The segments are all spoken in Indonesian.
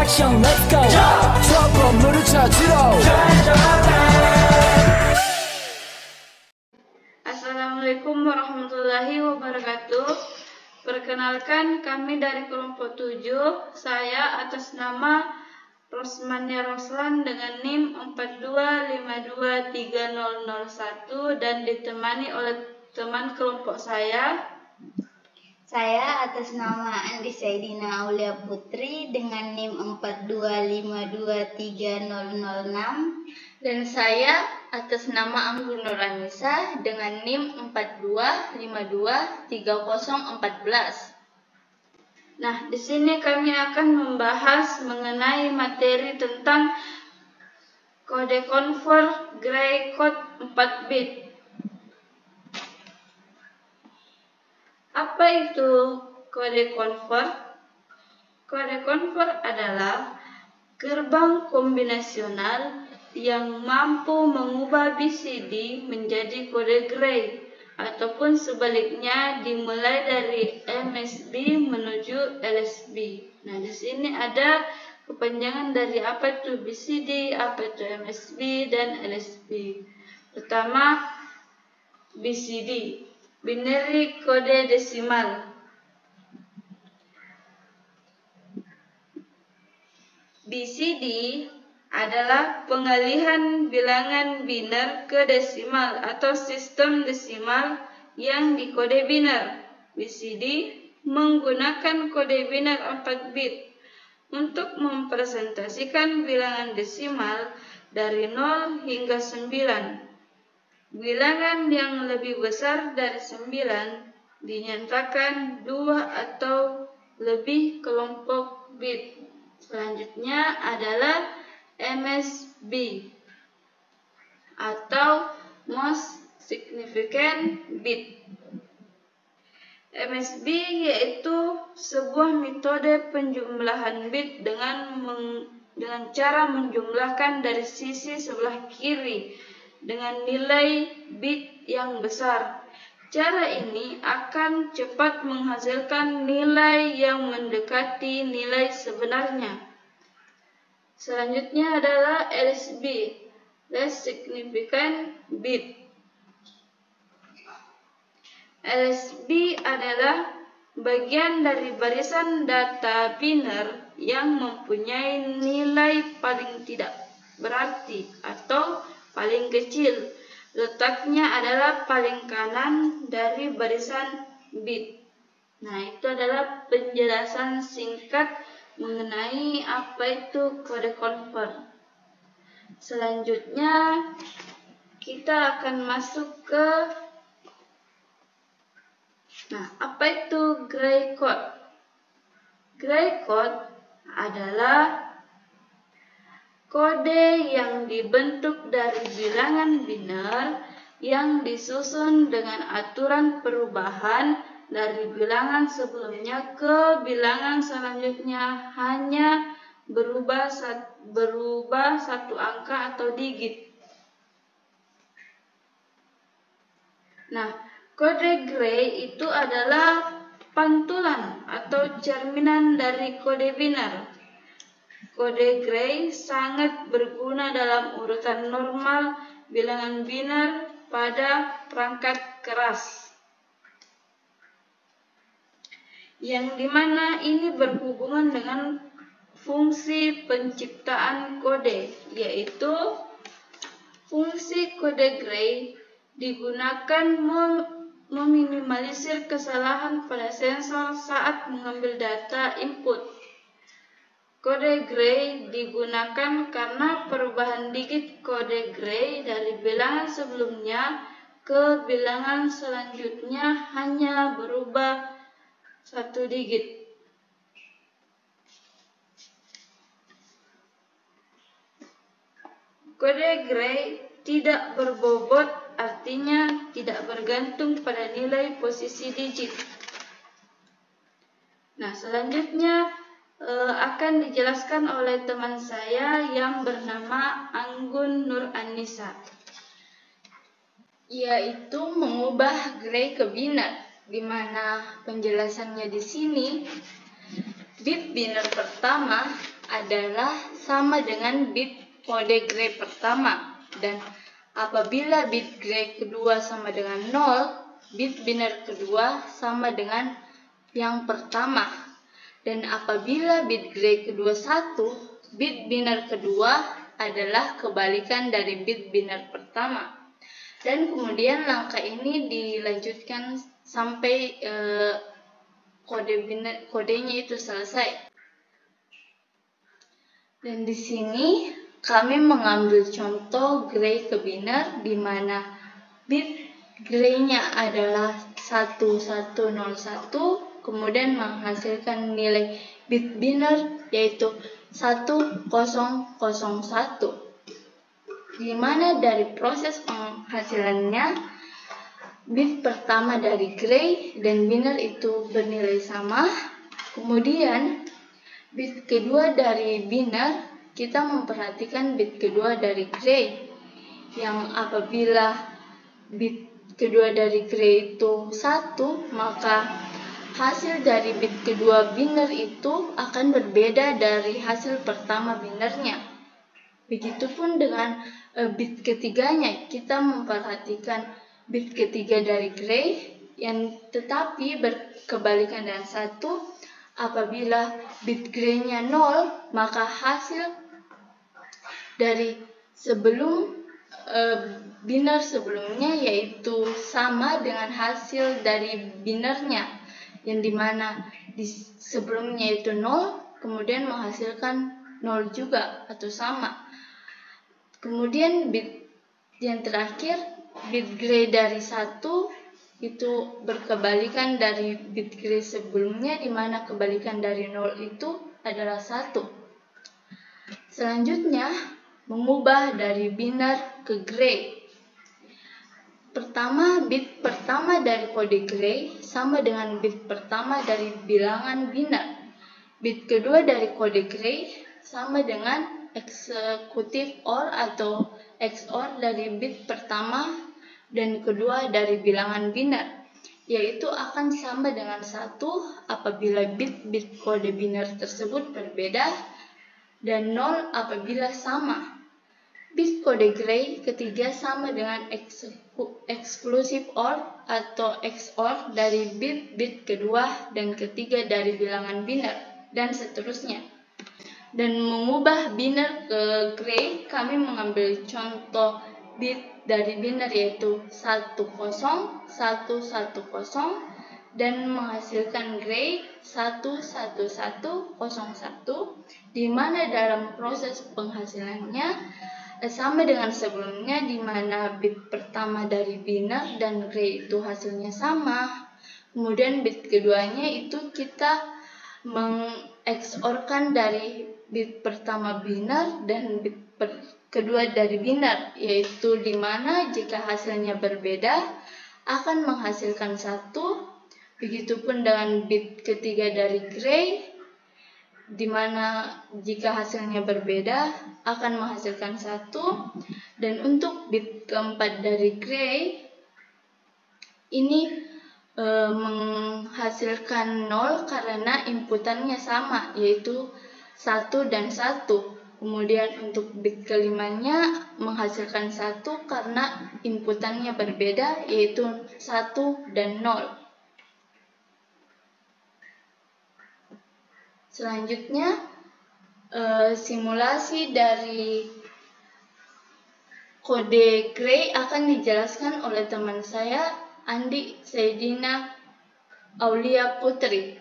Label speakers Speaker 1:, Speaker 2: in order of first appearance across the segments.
Speaker 1: action, let's go. 수업 건물을 찾으러.
Speaker 2: Assalamualaikum warahmatullahi wabarakatuh. Perkenalkan, kami dari kelompok 7. Saya atas nama Rosmania Roslan dengan NIM 4252301 dan ditemani oleh teman kelompok saya.
Speaker 3: Saya atas nama Andi Saidina Aulia Putri dengan NIM 4252306.
Speaker 4: Dan saya atas nama Anggur Nuranisa dengan NIM 4252314.
Speaker 2: Nah, di sini kami akan membahas mengenai materi tentang kode convert Gray code 4 bit. Apa itu kode convert? Kode convert adalah gerbang kombinasional yang mampu mengubah BCD menjadi kode Gray ataupun sebaliknya dimulai dari MSB menuju LSB. Nah, di sini ada kepanjangan dari apa itu BCD, apa itu MSB dan LSB. Pertama, BCD. Binary kode desimal. BCD adalah pengalihan bilangan biner ke desimal atau sistem desimal yang dikode biner. BCD menggunakan kode biner 4 bit untuk mempresentasikan bilangan desimal dari 0 hingga 9. Bilangan yang lebih besar dari 9 dinyatakan 2 atau lebih kelompok bit. Selanjutnya adalah MSB atau Most Significant Bit. MSB yaitu sebuah metode penjumlahan bit dengan cara menjumlahkan dari sisi sebelah kiri dengan nilai bit yang besar. Cara ini akan cepat menghasilkan nilai yang mendekati nilai sebenarnya. Selanjutnya adalah LSB, Less Significant Bit. LSB adalah bagian dari barisan data biner yang mempunyai nilai paling tidak berarti atau paling kecil. Letaknya adalah paling kanan dari barisan bit. Nah, itu adalah penjelasan singkat mengenai apa itu kode convert. Selanjutnya kita akan masuk ke apa itu Gray code? Gray code adalah kode yang dibentuk dari bilangan biner yang disusun dengan aturan perubahan dari bilangan sebelumnya ke bilangan selanjutnya hanya berubah satu angka atau digit. Nah, kode Gray itu adalah pantulan atau cerminan dari kode biner. Kode Gray sangat berguna dalam urutan normal bilangan biner pada perangkat keras, yang dimana ini berhubungan dengan fungsi penciptaan kode, yaitu fungsi kode Gray digunakan meminimalisir kesalahan pada sensor saat mengambil data input. Kode Gray digunakan karena perubahan digit kode Gray dari bilangan sebelumnya ke bilangan selanjutnya hanya berubah satu digit. Kode Gray tidak berbobot, artinya tidak bergantung pada nilai posisi digit. Nah, selanjutnya akan dijelaskan oleh teman saya yang bernama Anggun Nuranisa,
Speaker 4: yaitu mengubah Gray ke biner, di mana penjelasannya di sini bit biner pertama adalah sama dengan bit kode gray pertama, dan apabila bit gray kedua sama dengan 0, bit biner kedua sama dengan yang pertama. Dan apabila bit gray kedua 1, bit biner kedua adalah kebalikan dari bit biner pertama. Dan kemudian langkah ini dilanjutkan sampai kodenya itu selesai. Dan di sini kami mengambil contoh gray ke biner, di mana bit gray-nya adalah 1101, kemudian menghasilkan nilai bit biner yaitu 1001. Di mana dari proses penghasilannya, bit pertama dari gray dan biner itu bernilai sama. Kemudian bit kedua dari biner, kita memperhatikan bit kedua dari gray, yang apabila bit kedua dari gray itu 1, maka hasil dari bit kedua biner itu akan berbeda dari hasil pertama binernya. Begitupun dengan bit ketiganya, kita memperhatikan bit ketiga dari gray yang tetapi berkebalikan dengan 1. Apabila bit gray-nya 0, maka hasil dari biner sebelumnya yaitu sama dengan hasil dari binernya, yang dimana sebelumnya itu 0, kemudian menghasilkan 0 juga atau sama. Kemudian bit yang terakhir, bit gray dari 1 itu berkebalikan dari bit gray sebelumnya, di mana kebalikan dari 0 itu adalah 1. Selanjutnya, mengubah dari biner ke gray. Pertama, bit pertama dari kode gray sama dengan bit pertama dari bilangan biner. Bit kedua dari kode gray sama dengan executive OR atau XOR dari bit pertama dan kedua dari bilangan biner, yaitu akan sama dengan 1 apabila bit-bit kode biner tersebut berbeda, dan 0 apabila sama. Bit kode gray ketiga sama dengan exclusive OR atau XOR dari bit-bit kedua dan ketiga dari bilangan biner, dan seterusnya. Dan mengubah biner ke gray, kami mengambil contoh bit dari biner yaitu 10, 110, dan menghasilkan gray 11101, di mana dalam proses penghasilannya sama dengan sebelumnya, di mana bit pertama dari biner dan gray itu hasilnya sama. Kemudian bit keduanya itu kita meng-XOR-kan dari bit pertama biner dan bit kedua dari biner, yaitu di mana jika hasilnya berbeda akan menghasilkan 1. Begitupun dengan bit ketiga dari gray, di mana jika hasilnya berbeda akan menghasilkan 1. Dan untuk bit keempat dari gray ini menghasilkan 0 karena inputannya sama, yaitu 1 dan 1. Kemudian untuk bit kelimanya menghasilkan 1 karena inputannya berbeda, yaitu 1 dan 0. Selanjutnya, simulasi dari kode gray akan dijelaskan oleh teman saya, Andi Saidina Aulia Putri.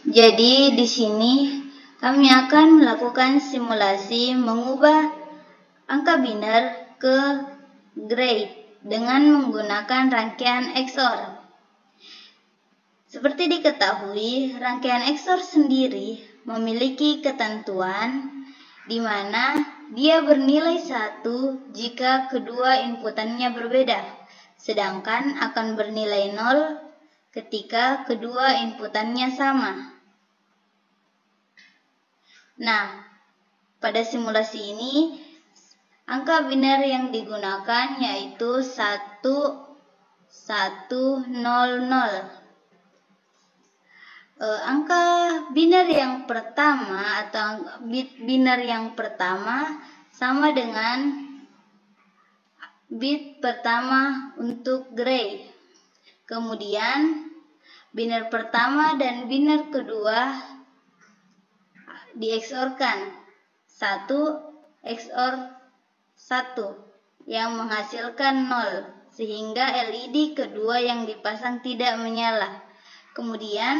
Speaker 3: Jadi di sini kami akan melakukan simulasi mengubah angka biner ke gray dengan menggunakan rangkaian XOR. Seperti diketahui, rangkaian XOR sendiri memiliki ketentuan di mana dia bernilai 1 jika kedua inputannya berbeda, sedangkan akan bernilai 0 ketika kedua inputannya sama. Nah, pada simulasi ini, angka biner yang digunakan yaitu 1100. angka biner yang pertama atau bit biner yang pertama sama dengan bit pertama untuk gray. Kemudian biner pertama dan biner kedua di-XOR-kan 1 XOR 1 yang menghasilkan 0, sehingga LED kedua yang dipasang tidak menyala. Kemudian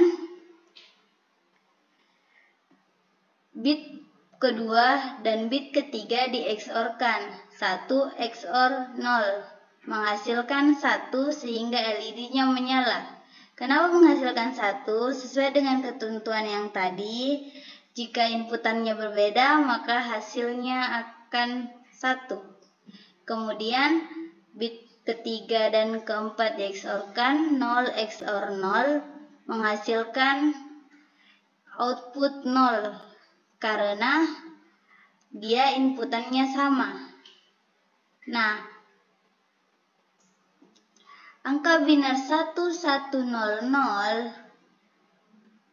Speaker 3: bit kedua dan bit ketiga di-XOR-kan 1 XOR 0 menghasilkan 1 sehingga LED-nya menyala. Kenapa menghasilkan 1? Sesuai dengan ketentuan yang tadi, jika inputannya berbeda maka hasilnya akan 1. Kemudian bit ketiga dan keempat di-XOR-kan 0 XOR 0 menghasilkan output 0 karena dia inputannya sama. Nah, angka biner 1100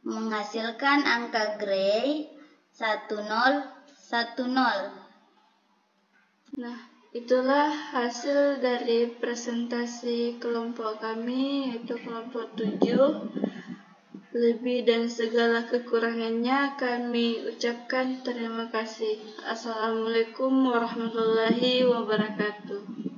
Speaker 3: menghasilkan angka gray 1010.
Speaker 2: Nah, itulah hasil dari presentasi kelompok kami, yaitu kelompok 7. Lebih dan segala kekurangannya kami ucapkan terima kasih. Assalamualaikum warahmatullahi wabarakatuh.